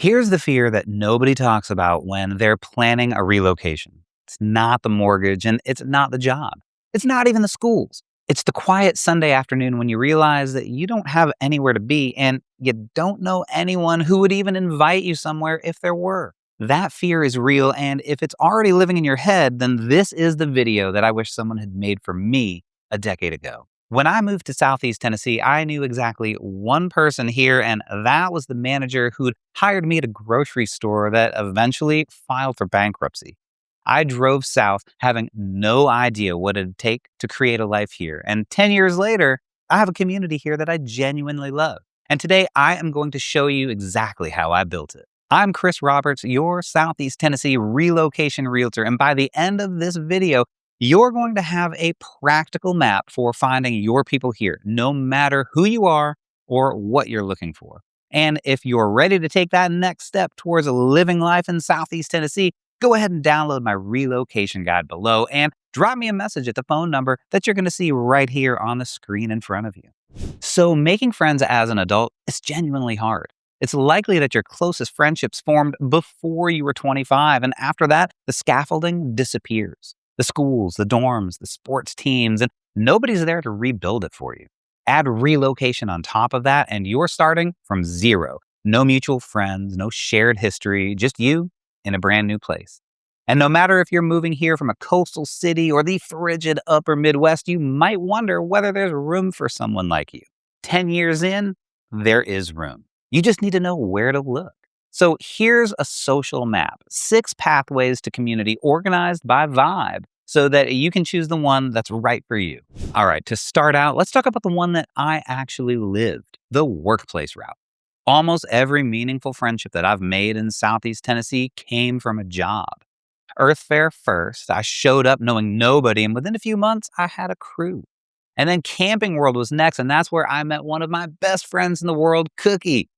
Here's the fear that nobody talks about when they're planning a relocation. It's not the mortgage and it's not the job. It's not even the schools. It's the quiet Sunday afternoon when you realize that you don't have anywhere to be and you don't know anyone who would even invite you somewhere if there were. That fear is real, and if it's already living in your head, then this is the video that I wish someone had made for me a decade ago. When I moved to Southeast Tennessee, I knew exactly one person here, and that was the manager who'd hired me at a grocery store that eventually filed for bankruptcy. I drove south having no idea what it'd take to create a life here. And 10 years later, I have a community here that I genuinely love. And today I am going to show you exactly how I built it. I'm Chris Roberts, your Southeast Tennessee relocation realtor. And by the end of this video, you're going to have a practical map for finding your people here, no matter who you are or what you're looking for. And if you're ready to take that next step towards living life in Southeast Tennessee, go ahead and download my relocation guide below and drop me a message at the phone number that you're going to see right here on the screen in front of you. So making friends as an adult is genuinely hard. It's likely that your closest friendships formed before you were 25, and after that, the scaffolding disappears. The schools, the dorms, the sports teams, and nobody's there to rebuild it for you. Add relocation on top of that, and you're starting from zero. No mutual friends, no shared history, just you in a brand new place. And no matter if you're moving here from a coastal city or the frigid upper Midwest, you might wonder whether there's room for someone like you. 10 years in, there is room. You just need to know where to look. So here's a social map, 6 pathways to community organized by vibe so that you can choose the one that's right for you. All right, to start out, let's talk about the one that I actually lived, the workplace route. Almost every meaningful friendship that I've made in Southeast Tennessee came from a job. Earth Fair first, I showed up knowing nobody, and within a few months, I had a crew. And then Camping World was next, and that's where I met one of my best friends in the world, Cookie.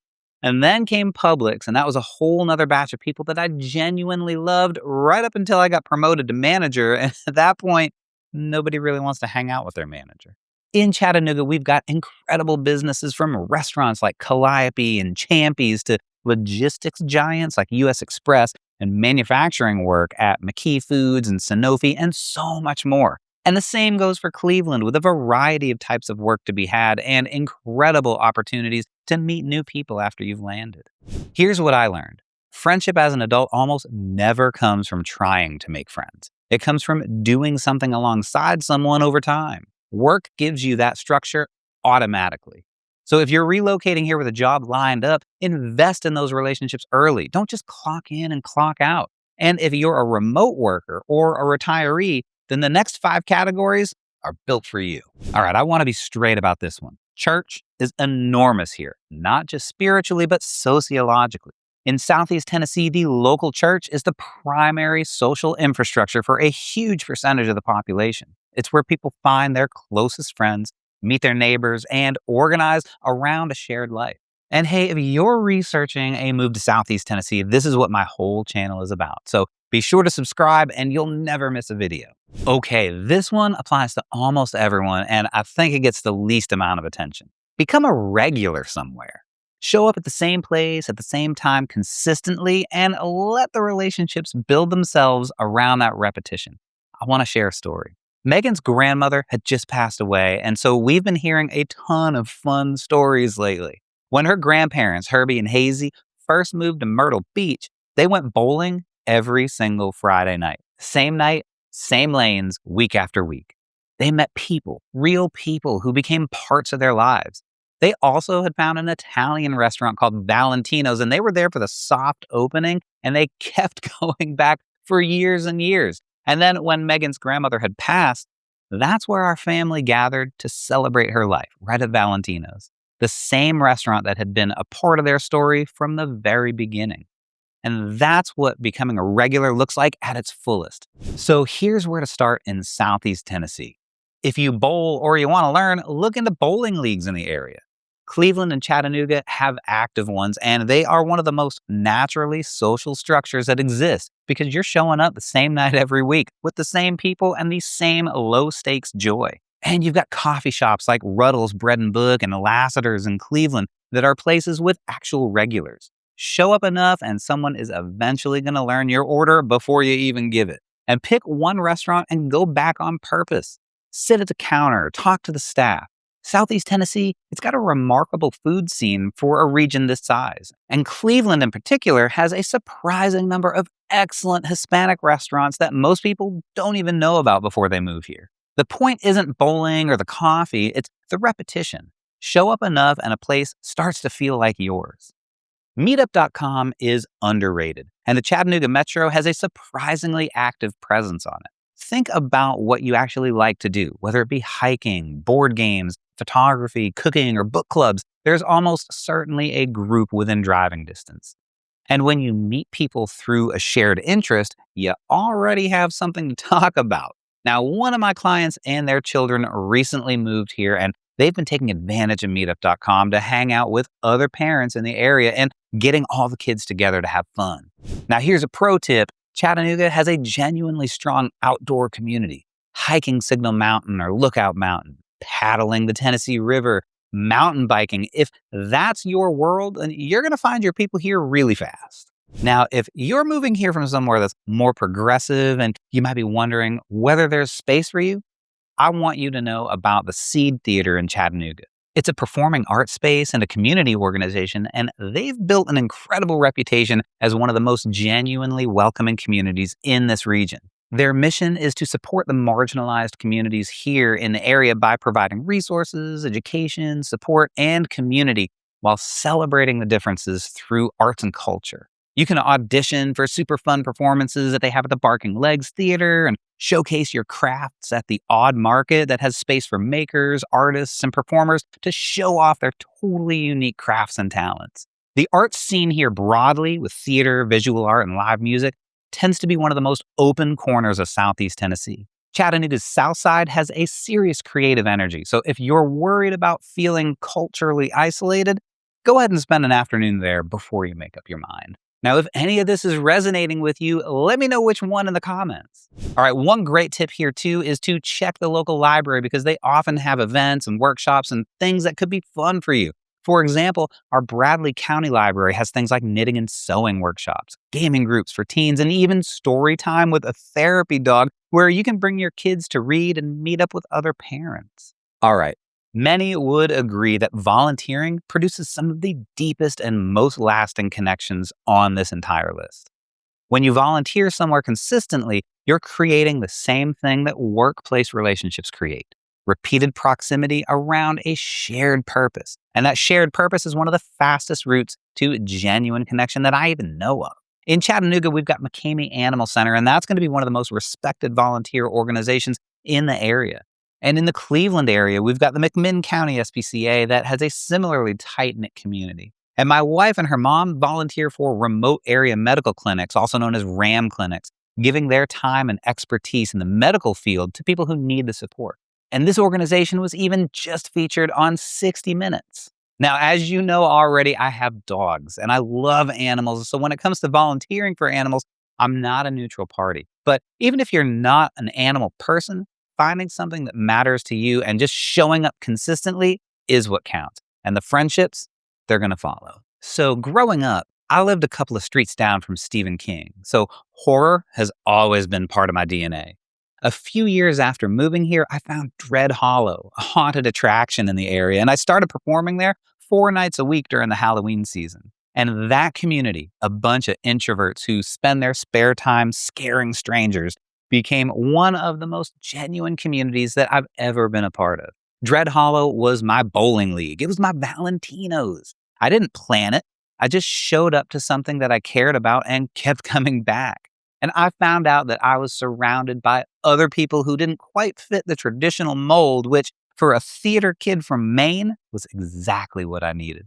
And then came Publix, and that was a whole nother batch of people that I genuinely loved right up until I got promoted to manager. And at that point, nobody really wants to hang out with their manager. In Chattanooga, we've got incredible businesses from restaurants like Calliope and Champy's to logistics giants like US Express and manufacturing work at McKee Foods and Sanofi and so much more. And the same goes for Cleveland with a variety of types of work to be had and incredible opportunities to meet new people after you've landed. Here's what I learned. Friendship as an adult almost never comes from trying to make friends. It comes from doing something alongside someone over time. Work gives you that structure automatically. So if you're relocating here with a job lined up, invest in those relationships early. Don't just clock in and clock out. And if you're a remote worker or a retiree, then the next 5 categories are built for you. All right, I want to be straight about this one. Church is enormous here, not just spiritually, but sociologically. In Southeast Tennessee, the local church is the primary social infrastructure for a huge percentage of the population. It's where people find their closest friends, meet their neighbors, and organize around a shared life. And hey, if you're researching a move to Southeast Tennessee, this is what my whole channel is about. So be sure to subscribe and you'll never miss a video. Okay, this one applies to almost everyone, and I think it gets the least amount of attention. Become a regular somewhere. Show up at the same place at the same time consistently and let the relationships build themselves around that repetition. I want to share a story. Megan's grandmother had just passed away, and so we've been hearing a ton of fun stories lately. When her grandparents, Herbie and Hazy, first moved to Myrtle Beach, they went bowling every single Friday night. Same night, same lanes, week after week. They met people, real people who became parts of their lives. They also had found an Italian restaurant called Valentino's, and they were there for the soft opening, and they kept going back for years and years. And then when Megan's grandmother had passed, that's where our family gathered to celebrate her life, right at Valentino's, the same restaurant that had been a part of their story from the very beginning. And that's what becoming a regular looks like at its fullest. So here's where to start in Southeast Tennessee. If you bowl or you want to learn, look into bowling leagues in the area. Cleveland and Chattanooga have active ones, and they are one of the most naturally social structures that exist because you're showing up the same night every week with the same people and the same low-stakes joy. And you've got coffee shops like Ruddle's Bread and Book and Lassiter's in Cleveland that are places with actual regulars. Show up enough, and someone is eventually going to learn your order before you even give it. And pick one restaurant and go back on purpose. Sit at the counter, talk to the staff. Southeast Tennessee, it's got a remarkable food scene for a region this size. And Cleveland, in particular, has a surprising number of excellent Hispanic restaurants that most people don't even know about before they move here. The point isn't bowling or the coffee, it's the repetition. Show up enough, and a place starts to feel like yours. Meetup.com is underrated, and the Chattanooga Metro has a surprisingly active presence on it. Think about what you actually like to do, whether it be hiking, board games, photography, cooking, or book clubs. There's almost certainly a group within driving distance. And when you meet people through a shared interest, you already have something to talk about. Now, one of my clients and their children recently moved here, and they've been taking advantage of meetup.com to hang out with other parents in the area and getting all the kids together to have fun. Now, here's a pro tip. Chattanooga has a genuinely strong outdoor community. Hiking Signal Mountain or Lookout Mountain, paddling the Tennessee River, mountain biking. If that's your world, then you're going to find your people here really fast. Now, if you're moving here from somewhere that's more progressive and you might be wondering whether there's space for you, I want you to know about the Seed Theater in Chattanooga. It's a performing arts space and a community organization, and they've built an incredible reputation as one of the most genuinely welcoming communities in this region. Their mission is to support the marginalized communities here in the area by providing resources, education, support, and community while celebrating the differences through arts and culture. You can audition for super fun performances that they have at the Barking Legs Theater and showcase your crafts at the Odd Market that has space for makers, artists, and performers to show off their totally unique crafts and talents. The arts scene here broadly, with theater, visual art, and live music, tends to be one of the most open corners of Southeast Tennessee. Chattanooga's South Side has a serious creative energy, so if you're worried about feeling culturally isolated, go ahead and spend an afternoon there before you make up your mind. Now, if any of this is resonating with you, let me know which one in the comments. All right, one great tip here too is to check the local library because they often have events and workshops and things that could be fun for you. For example, our Bradley County Library has things like knitting and sewing workshops, gaming groups for teens, and even story time with a therapy dog where you can bring your kids to read and meet up with other parents. All right. Many would agree that volunteering produces some of the deepest and most lasting connections on this entire list. When you volunteer somewhere consistently, you're creating the same thing that workplace relationships create: repeated proximity around a shared purpose. And that shared purpose is one of the fastest routes to genuine connection that I even know of. In Chattanooga, we've got McCamey Animal Center, and that's going to be one of the most respected volunteer organizations in the area. And in the Cleveland area, we've got the McMinn County SPCA that has a similarly tight-knit community. And my wife and her mom volunteer for remote area medical clinics, also known as RAM clinics, giving their time and expertise in the medical field to people who need the support. And this organization was even just featured on 60 Minutes. Now, as you know already, I have dogs and I love animals. So when it comes to volunteering for animals, I'm not a neutral party. But even if you're not an animal person, finding something that matters to you and just showing up consistently is what counts. And the friendships, they're going to follow. So growing up, I lived a couple of streets down from Stephen King. So horror has always been part of my DNA. A few years after moving here, I found Dread Hollow, a haunted attraction in the area, and I started performing there 4 nights a week during the Halloween season. And that community, a bunch of introverts who spend their spare time scaring strangers, became one of the most genuine communities that I've ever been a part of. Dread Hollow was my bowling league. It was my Valentinos. I didn't plan it. I just showed up to something that I cared about and kept coming back. And I found out that I was surrounded by other people who didn't quite fit the traditional mold, which for a theater kid from Maine was exactly what I needed.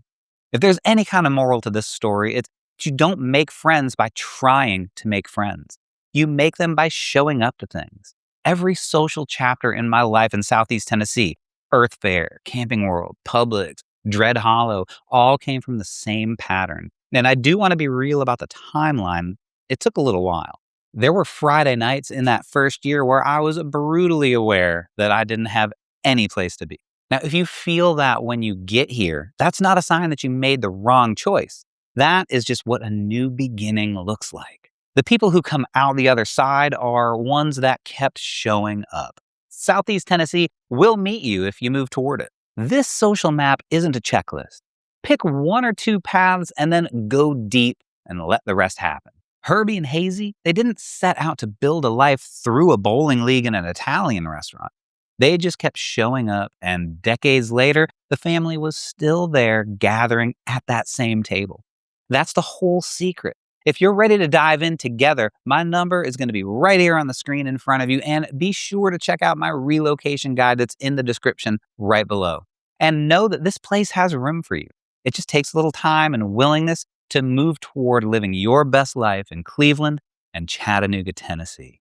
If there's any kind of moral to this story, it's that you don't make friends by trying to make friends. You make them by showing up to things. Every social chapter in my life in Southeast Tennessee, Earth Fair, Camping World, Publix, Dread Hollow, all came from the same pattern. And I do want to be real about the timeline. It took a little while. There were Friday nights in that first year where I was brutally aware that I didn't have any place to be. Now, if you feel that when you get here, that's not a sign that you made the wrong choice. That is just what a new beginning looks like. The people who come out the other side are ones that kept showing up. Southeast Tennessee will meet you if you move toward it. This social map isn't a checklist. Pick one or two paths and then go deep and let the rest happen. Herbie and Hazy, they didn't set out to build a life through a bowling league and an Italian restaurant. They just kept showing up, and decades later, the family was still there gathering at that same table. That's the whole secret. If you're ready to dive in together, my number is going to be right here on the screen in front of you, and be sure to check out my relocation guide that's in the description right below. And know that this place has room for you. It just takes a little time and willingness to move toward living your best life in Cleveland and Chattanooga, Tennessee.